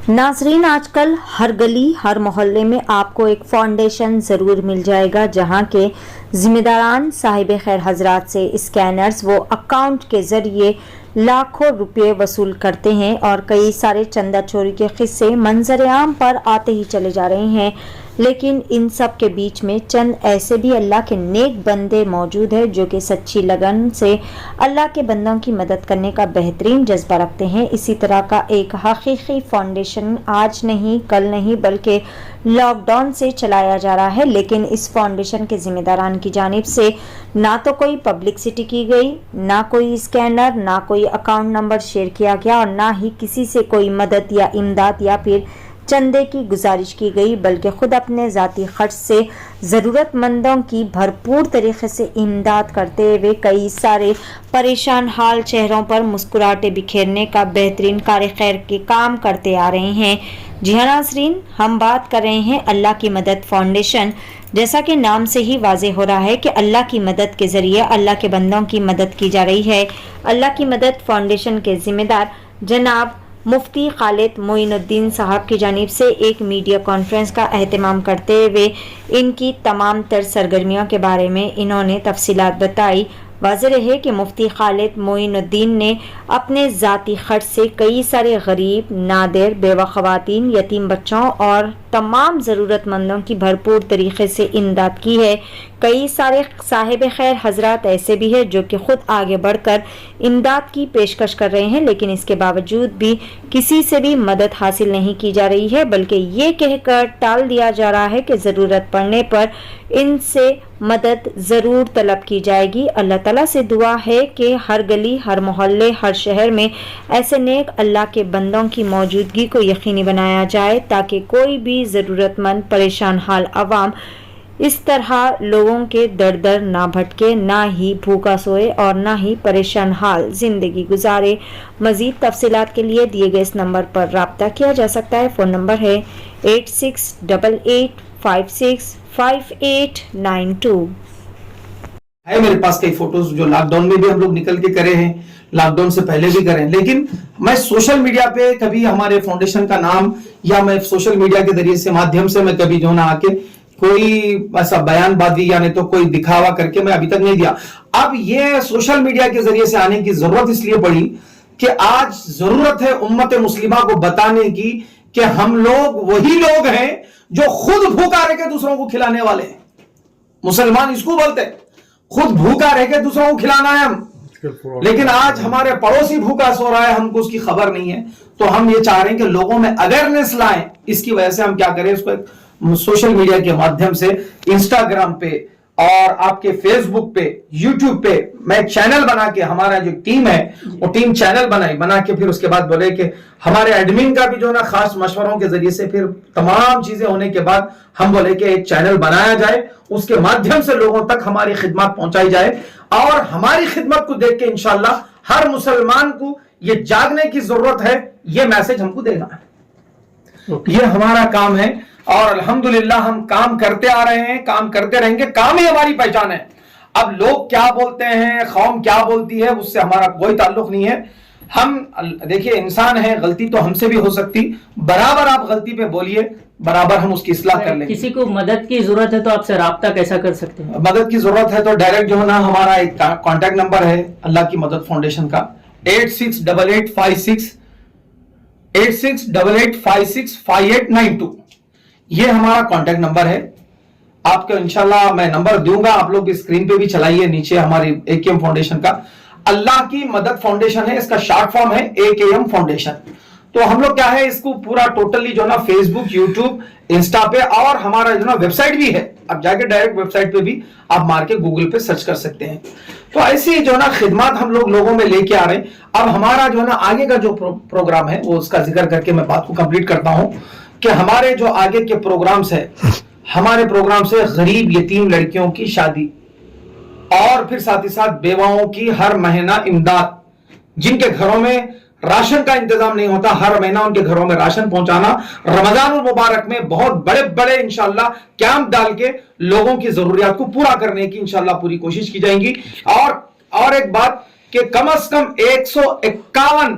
नाज़रीन, आजकल हर गली हर मोहल्ले में आपको एक फाउंडेशन ज़रूर मिल जाएगा जहां के ज़िम्मेदारान साहिब खैर हजरात से स्कैनर्स वो अकाउंट के ज़रिए लाखों रुपए वसूल करते हैं और कई सारे चंदा चोरी के किस्से मंजर आम पर आते ही चले जा रहे हैं। लेकिन इन सब के बीच में चंद ऐसे भी अल्लाह के नेक बंदे मौजूद हैं जो कि सच्ची लगन से अल्लाह के बंदों की मदद करने का बेहतरीन जज्बा रखते हैं। इसी तरह का एक हकीकी फाउंडेशन आज नहीं कल नहीं बल्कि लॉकडाउन से चलाया जा रहा है, लेकिन इस फाउंडेशन के जिम्मेदारान की जानिब से ना तो कोई पब्लिसिटी की गई, ना कोई स्कैनर, ना कोई अकाउंट नंबर शेयर किया गया और ना ही किसी से कोई मदद या इमदाद या फिर चंदे की गुजारिश की गई, बल्कि खुद अपने ज़ाती खर्च से ज़रूरतमंदों की भरपूर तरीके से इमदाद करते हुए कई सारे परेशान हाल चेहरों पर मुस्कुराहटें बिखेरने का बेहतरीन कार्य खैर के काम करते आ रहे हैं। जी हाँ नाज़रीन, हम बात कर रहे हैं अल्लाह की मदद फाउंडेशन। जैसा कि नाम से ही वाज़ेह हो रहा है कि अल्लाह की मदद के ज़रिए अल्लाह के बंदों की मदद की जा रही है। अल्लाह की मदद फाउंडेशन के ज़िम्मेदार जनाब मुफ्ती खालिद मोइनुद्दीन साहब की जानिब से एक मीडिया कॉन्फ्रेंस का एहतमाम करते हुए इनकी तमाम तर सरगर्मियों के बारे में इन्होंने तफसीलात बताई। वाज़ेह रहे कि मुफ्ती खालिद मोइनुद्दीन ने अपने ज़ाती खर्च से कई सारे गरीब, नादिर, बेवा ख़वातीन, यतीम बच्चों और तमाम ज़रूरतमंदों की भरपूर तरीके से इमदाद की है। कई सारे साहिब खैर हजरात ऐसे भी हैं जो कि खुद आगे बढ़कर इमदाद की पेशकश कर रहे हैं, लेकिन इसके बावजूद भी किसी से भी मदद हासिल नहीं की जा रही है, बल्कि ये कहकर टाल दिया जा रहा है कि ज़रूरत पड़ने पर इनसे मदद ज़रूर तलब की जाएगी। अल्लाह ताला से दुआ है कि हर गली हर मोहल्ले हर शहर में ऐसे नेक अल्लाह के बंदों की मौजूदगी को यकीनी बनाया जाए ताकि कोई भी ज़रूरतमंद परेशान हाल अवाम इस तरह लोगों के दर दर ना भटके, ना ही भूखा सोए और ना ही परेशान हाल जिंदगी गुजारे। मज़ीद तफसीलात के लिए दिए गए इस नंबर पर रब्ता किया जा सकता है। फ़ोन नंबर है 8688565892। है मेरे पास कई फोटोज जो लॉकडाउन में भी हम लोग निकल के करे हैं, लॉकडाउन से पहले भी करें, लेकिन मैं सोशल मीडिया पे कभी हमारे फाउंडेशन का नाम या मैं सोशल मीडिया के जरिए से माध्यम से मैं कभी जो ना आके कोई ऐसा बयानबाजी या नहीं तो कोई दिखावा करके मैं अभी तक नहीं दिया। अब ये सोशल मीडिया के जरिए से आने की जरूरत इसलिए पड़ी कि आज जरूरत है उम्मत मुस्लिमा को बताने की कि हम लोग वही लोग हैं जो खुद भूखा रह के दूसरों को खिलाने वाले हैं। मुसलमान इसको बोलते हैं, खुद भूखा रह के दूसरों को खिलाना है हम, लेकिन आज हमारे पड़ोसी भूखा सो रहा है, हमको उसकी खबर नहीं है। तो हम ये चाह रहे हैं कि लोगों में अवेयरनेस लाएं। इसकी वजह से हम क्या करें, इसको सोशल मीडिया के माध्यम से इंस्टाग्राम पे और आपके फेसबुक पे, यूट्यूब पे मैं चैनल बना के, हमारा जो टीम है वो टीम चैनल बना के फिर उसके बाद बोले कि हमारे एडमिन का भी जो ना खास मशवरों के जरिए से फिर तमाम चीजें होने के बाद हम बोले कि एक चैनल बनाया जाए, उसके माध्यम से लोगों तक हमारी खिदमत पहुंचाई जाए और हमारी खिदमत को देख के इंशाल्लाह हर मुसलमान को ये जागने की जरूरत है, ये मैसेज हमको देना है। ये हमारा काम है और अल्हम्दुलिल्लाह हम काम करते आ रहे हैं, काम करते रहेंगे, काम ही हमारी पहचान है। अब लोग क्या बोलते हैं, कौम क्या बोलती है, उससे हमारा कोई ताल्लुक नहीं है। हम देखिए इंसान है, गलती तो हमसे भी हो सकती, बराबर आप गलती पे बोलिए, बराबर हम उसकी इस्लाह कर लेंगे। किसी को मदद की जरूरत है तो आपसे राब्ता कैसा कर सकते हैं? मदद की जरूरत है तो डायरेक्ट जो है ना हमारा एक कॉन्टेक्ट नंबर है अल्लाह की मदद फाउंडेशन का 8688565892। ये हमारा कांटेक्ट नंबर है। आपको इंशाल्लाह मैं नंबर दूंगा, आप लोग स्क्रीन पे भी चलाइए, नीचे हमारी AKM फाउंडेशन का अल्लाह की मदद फाउंडेशन है, इसका शॉर्ट फॉर्म है AKM फाउंडेशन। तो हम लोग क्या है, इसको पूरा टोटली जो ना फेसबुक, यूट्यूब, इंस्टा पे और हमारा जो ना वेबसाइट भी है, आप जाके डायरेक्ट वेबसाइट पे भी आप मार के गूगल पे सर्च कर सकते हैं। तो ऐसी जो ना खिदमत हम लोग लोगों में लेके आ रहे हैं। अब हमारा जो ना आगे का जो प्रोग्राम है वो उसका जिक्र करके मैं बात को कंप्लीट करता हूं कि हमारे जो आगे के प्रोग्राम्स है, हमारे प्रोग्राम से गरीब यतीम लड़कियों की शादी और फिर साथ ही साथ बेवाओं की हर महीना इमदाद, जिनके घरों में राशन का इंतजाम नहीं होता, हर महीना उनके घरों में राशन पहुंचाना, रमजान मुबारक में बहुत बड़े बड़े इंशाल्लाह कैंप डाल के लोगों की जरूरियात को पूरा करने की इंशाल्लाह पूरी कोशिश की जाएगी। और एक बात कि कम से कम 151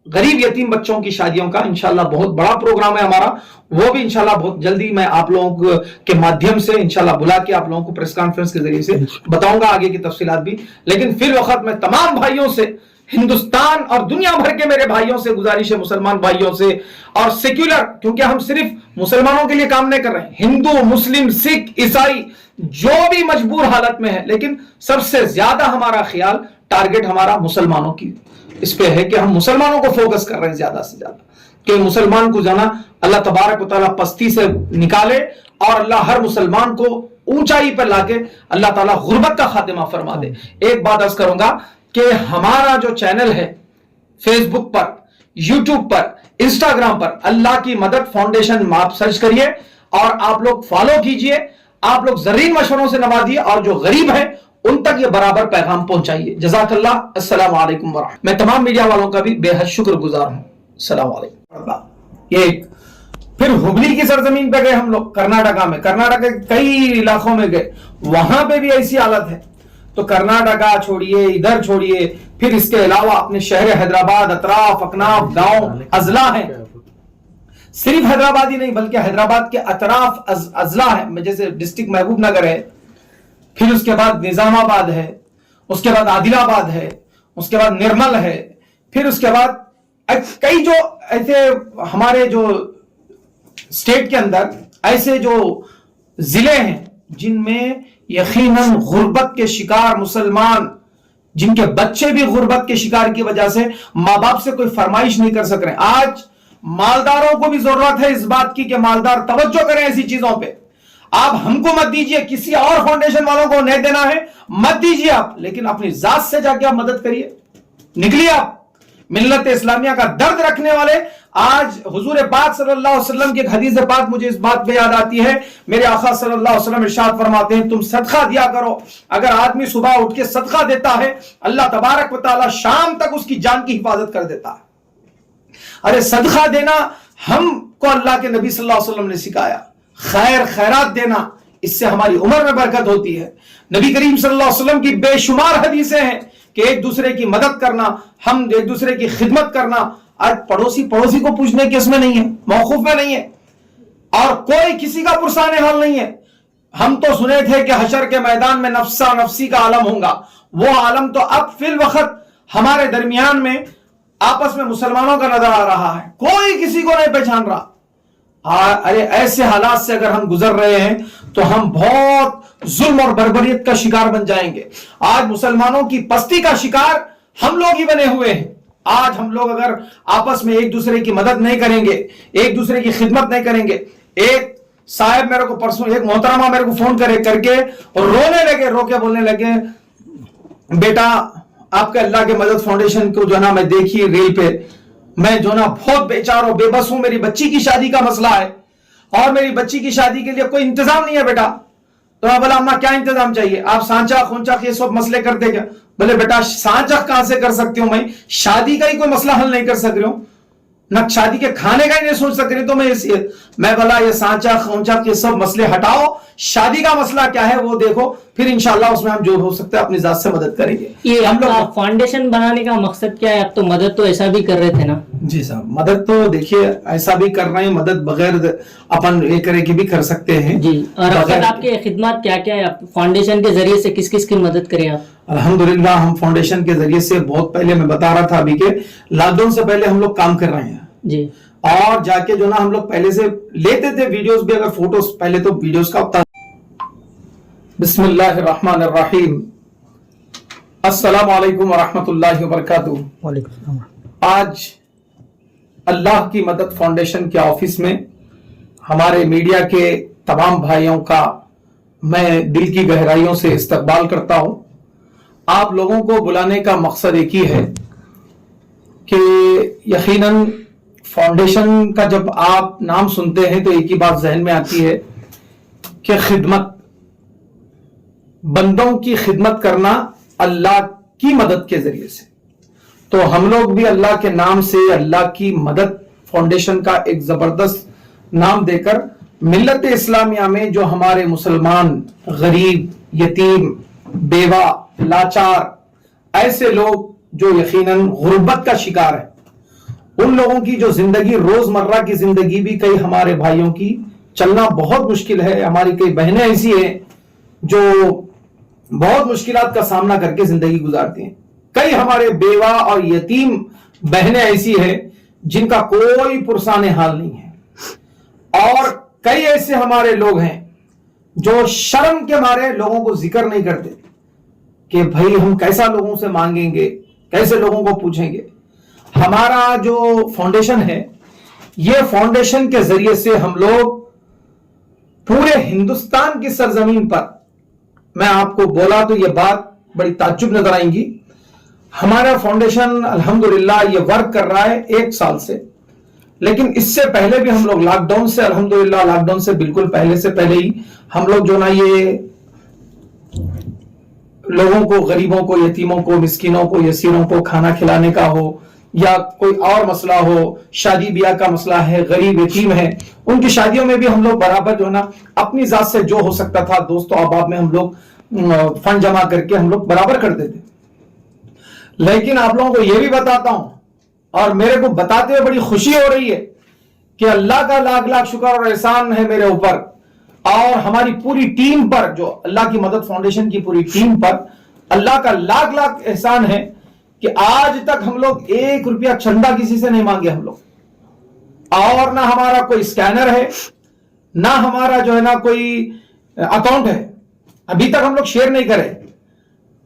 गरीब यतीम बच्चों की शादियों का इंशाल्लाह बहुत बड़ा प्रोग्राम है हमारा, वो भी इंशाल्लाह बहुत जल्दी मैं आप लोगों के माध्यम से इंशाल्लाह बुला के आप लोगों को प्रेस कॉन्फ्रेंस के जरिए से बताऊंगा आगे की तफसीलात भी। लेकिन फिर वक्त मैं तमाम भाइयों से, हिंदुस्तान और दुनिया भर के मेरे भाइयों से गुजारिश है, मुसलमान भाइयों से और सेक्युलर, क्योंकि हम सिर्फ मुसलमानों के लिए काम नहीं कर रहे हैं, हिंदू मुस्लिम सिख ईसाई जो भी मजबूर हालत में है, लेकिन सबसे ज्यादा हमारा ख्याल टारगेट हमारा मुसलमानों की इस पे है कि हम मुसलमानों को फोकस कर रहे हैं ज्यादा से ज्यादा, कि मुसलमान को जाना अल्लाह तबारक व तआला पस्ती से निकाले और अल्लाह हर मुसलमान को ऊंचाई पर लाके अल्लाह ताला गुर्बत का खातिमा फरमा दे। एक बात अर्ज करूंगा कि हमारा जो चैनल है फेसबुक पर, यूट्यूब पर, इंस्टाग्राम पर अल्लाह की मदद फाउंडेशन आप सर्च करिए और आप लोग फॉलो कीजिए, आप लोग जरीन मशवरों से नवाजिए और जो गरीब है उन तक ये बराबर पैगाम पहुंचाइए। जज़ाकल्लाह। अस्सलाम वालेकुम वरहमतुल्लाह। मैं तमाम मीडिया वालों का भी बेहद शुक्रगुजार हूं। अस्सलाम वालेकुम। ये फिर हुबली की सरजमीन पे गए हम लोग, कर्नाटका में, कर्नाटक के कई इलाकों में गए, वहां पे भी ऐसी हालत है। तो कर्नाटका छोड़िए, इधर छोड़िए, फिर इसके अलावा अपने शहर हैदराबाद, अतराफ, अकनाफ, गांव, अजला है, सिर्फ हैदराबाद ही नहीं बल्कि हैदराबाद के अतराफ अजला है, जैसे डिस्ट्रिक्ट महबूब नगर है, फिर उसके बाद निजामाबाद है, उसके बाद आदिलाबाद है, उसके बाद निर्मल है, फिर उसके बाद कई जो ऐसे हमारे जो स्टेट के अंदर ऐसे जो जिले हैं जिनमें यकीनन गुर्बत के शिकार मुसलमान, जिनके बच्चे भी गुर्बत के शिकार की वजह से मां बाप से कोई फरमाइश नहीं कर सक रहे। आज मालदारों को भी जरूरत है इस बात की कि मालदार तवज्जो करें ऐसी चीजों पे। आप हमको मत दीजिए, किसी और फाउंडेशन वालों को नहीं देना है, मत दीजिए आप, लेकिन अपनी जात से जाके आप मदद करिए, निकलिए आप मिल्लत इस्लामिया का दर्द रखने वाले। आज हुजूर पाक सल्लल्लाहु अलैहि वसल्लम की एक हदीस पाक मुझे इस बात पे याद आती है। मेरे आका सल्लल्लाहु अलैहि वसल्लम इरशाद फरमाते हैं, तुम सदका दिया करो। अगर आदमी सुबह उठ के सदका देता है, अल्लाह तबारक व तआला शाम तक उसकी जान की हिफाजत कर देता है। अरे सदका देना हमको अल्लाह के नबी सल्लल्लाहु अलैहि वसल्लम ने सिखाया, खैर खैरात देना, इससे हमारी उम्र में बरकत होती है। नबी करीम सल्लल्लाहु अलैहि वसल्लम की बेशुमार हदीसें हैं कि एक दूसरे की मदद करना, हम एक दूसरे की खिदमत करना। आज पड़ोसी को पूछने की इसमें नहीं है, मौकूफ में नहीं है, और कोई किसी का पुरसाने हाल नहीं है। हम तो सुने थे कि हशर के मैदान में नफ्सा नफ्सी का आलम होगा, वो आलम तो अब फिल वक्त हमारे दरमियान में आपस में मुसलमानों का नजर आ रहा है, कोई किसी को नहीं पहचान रहा। अरे ऐसे हालात से अगर हम गुजर रहे हैं तो हम बहुत जुल्म और बर्बरियत का शिकार बन जाएंगे। आज मुसलमानों की पस्ती का शिकार हम लोग ही बने हुए हैं। आज हम लोग अगर आपस में एक दूसरे की मदद नहीं करेंगे, एक दूसरे की खिदमत नहीं करेंगे। एक साहब मेरे को परसों, एक मोहतरमा मेरे को फोन करके और रोने लगे, रो के बोलने लगे, बेटा आपके अल्लाह के मदद फाउंडेशन को जो ना मैं देखी रील पे, मैं जो ना बहुत बेचार और बेबस हूं, मेरी बच्ची की शादी का मसला है और मेरी बच्ची की शादी के लिए कोई इंतजाम नहीं है बेटा। तो मैं बोला अम्मा क्या इंतजाम चाहिए, आप सांचा खूंचा ये सब मसले कर देगा। बोले बेटा सांचा कहां से कर सकती हूं, मैं शादी का ही कोई मसला हल नहीं कर सक रही हूं, न शादी के खाने का ही नहीं सोच सक रही। तो मैं बोला ये सांचा खूंचा के सब मसले हटाओ, शादी का मसला क्या है वो देखो, फिर इंशाल्लाह उसमें हम जो हो सकता है अपनी जात से मदद करेंगे। ये हम लोग फाउंडेशन बनाने का मकसद क्या है? आप तो मदद तो ऐसा भी कर रहे थे ना? जी साहब, मदद तो देखिए ऐसा भी कर रहे हैं, मदद बगैर अपन ये करे कि भी कर सकते हैं जी। और अब तक आपके खिदमत क्या क्या है? आप फाउंडेशन के जरिए से किस किस की मदद करें आप? अल्हम्दुलिल्लाह हम फाउंडेशन के जरिए से बहुत पहले, मैं बता रहा था अभी के लॉकडाउन से पहले हम लोग काम कर रहे हैं जी। और जाके जो ना हम लोग पहले से लेते थे वीडियोस भी, अगर फोटोज पहले तो वीडियोस का होता। बिस्मिल्लाहिर्रहमानिर्रहीम, अस्सलाम वालेकुम वरहमतुल्लाहि वबरकातुहू। आज अल्लाह की मदद फाउंडेशन के ऑफिस में हमारे मीडिया के तमाम भाइयों का मैं दिल की गहराइयों से इस्तकबाल करता हूं। आप लोगों को बुलाने का मकसद एक ही है कि यकीनन फाउंडेशन का जब आप नाम सुनते हैं तो एक ही बात जहन में आती है कि खिदमत, बंदों की खिदमत करना अल्लाह की मदद के जरिए से। तो हम लोग भी अल्लाह के नाम से अल्लाह की मदद फाउंडेशन का एक जबरदस्त नाम देकर मिल्लत इस्लामिया में जो हमारे मुसलमान गरीब, यतीम, बेवा, लाचार, ऐसे लोग जो यकीनन गुर्बत का शिकार है, उन लोगों की जो जिंदगी, रोजमर्रा की जिंदगी भी कई हमारे भाइयों की चलना बहुत मुश्किल है। हमारी कई बहनें ऐसी हैं जो बहुत मुश्किलात का सामना करके जिंदगी गुजारती हैं। कई हमारे बेवा और यतीम बहनें ऐसी हैं जिनका कोई पुरसाने हाल नहीं है। और कई ऐसे हमारे लोग हैं जो शर्म के मारे लोगों को जिक्र नहीं करते कि भाई हम कैसा लोगों से मांगेंगे, कैसे लोगों को पूछेंगे। हमारा जो फाउंडेशन है, ये फाउंडेशन के जरिए से हम लोग पूरे हिंदुस्तान की सरजमीन पर, मैं आपको बोला तो ये बात बड़ी ताज्जुब नजर आएंगी, हमारा फाउंडेशन अल्हम्दुलिल्लाह ये वर्क कर रहा है 1 साल से। लेकिन इससे पहले भी हम लोग लॉकडाउन से, अल्हम्दुलिल्लाह लॉकडाउन से बिल्कुल पहले ही हम लोग जो ना ये लोगों को, गरीबों को, यतीमों को, मिस्किनों को, यसीरों को खाना खिलाने का हो या कोई और मसला हो, शादी ब्याह का मसला है, गरीब यतीम है, उनकी शादियों में भी हम लोग बराबर जो ना अपनी जात से जो हो सकता था दोस्तों अहबाब में हम लोग फंड जमा करके हम लोग बराबर कर देते। लेकिन आप लोगों को यह भी बताता हूं और मेरे को बताते हुए बड़ी खुशी हो रही है कि अल्लाह का लाख लाख शुक्र और एहसान है मेरे ऊपर और हमारी पूरी टीम पर, जो अल्लाह की मदद फाउंडेशन की पूरी टीम पर अल्लाह का लाख लाख एहसान है कि आज तक हम लोग 1 रुपया चंदा किसी से नहीं मांगे हम लोग। और ना हमारा कोई स्कैनर है, ना हमारा जो है ना कोई अकाउंट है, अभी तक हम लोग शेयर नहीं करे।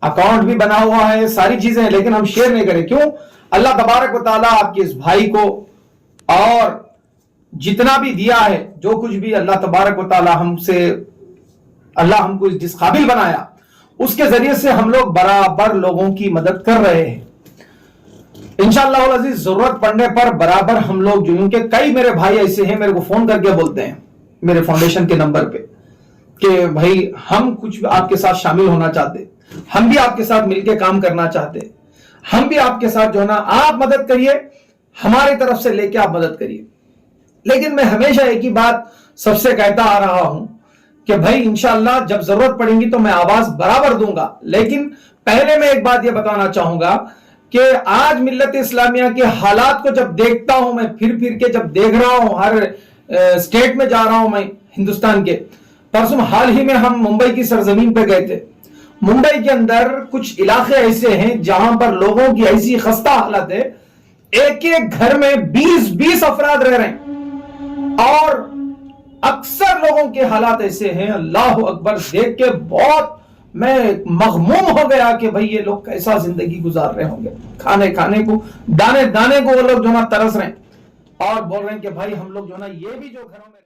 अकाउंट भी बना हुआ है, सारी चीजें हैं, लेकिन हम शेयर नहीं करें। क्यों? अल्लाह तबारक व तआला आपके इस भाई को और जितना भी दिया है, जो कुछ भी अल्लाह तबारक व तआला हमसे, अल्लाह हमको जिस काबिल बनाया, उसके जरिए से हम लोग बराबर लोगों की मदद कर रहे हैं। इंशाअल्लाह अज़ीज जरूरत पड़ने पर बराबर हम लोग जो, क्योंकि कई मेरे भाई ऐसे हैं मेरे को फोन करके बोलते हैं मेरे फाउंडेशन के नंबर पे कि भाई हम कुछ आपके साथ शामिल होना चाहते, हम भी आपके साथ मिलकर काम करना चाहते, हम भी आपके साथ जो है ना, आप मदद करिए, हमारी तरफ से लेके आप मदद करिए। लेकिन मैं हमेशा एक ही बात सबसे कहता आ रहा हूं कि भाई इंशाअल्लाह जब जरूरत पड़ेगी तो मैं आवाज बराबर दूंगा। लेकिन पहले मैं एक बात यह बताना चाहूंगा कि आज मिल्लत इस्लामिया के हालात को जब देखता हूं, मैं फिर के जब देख रहा हूं, हर स्टेट में जा रहा हूं मैं हिंदुस्तान के। परसों हाल ही में हम मुंबई की सरजमीन पे गए थे। मुंबई के अंदर कुछ इलाके ऐसे हैं जहां पर लोगों की ऐसी खस्ता हालत है, एक एक घर में 20-20 अफराद रह रहे हैं और अक्सर लोगों के हालात ऐसे हैं, अल्लाह अकबर, देख के बहुत मैं मगमूम हो गया कि भाई ये लोग कैसा जिंदगी गुजार रहे होंगे। खाने को, दाने दाने को वो लोग जो ना तरस रहे हैं और बोल रहे हैं कि भाई हम लोग जो ना ये भी जो घरों में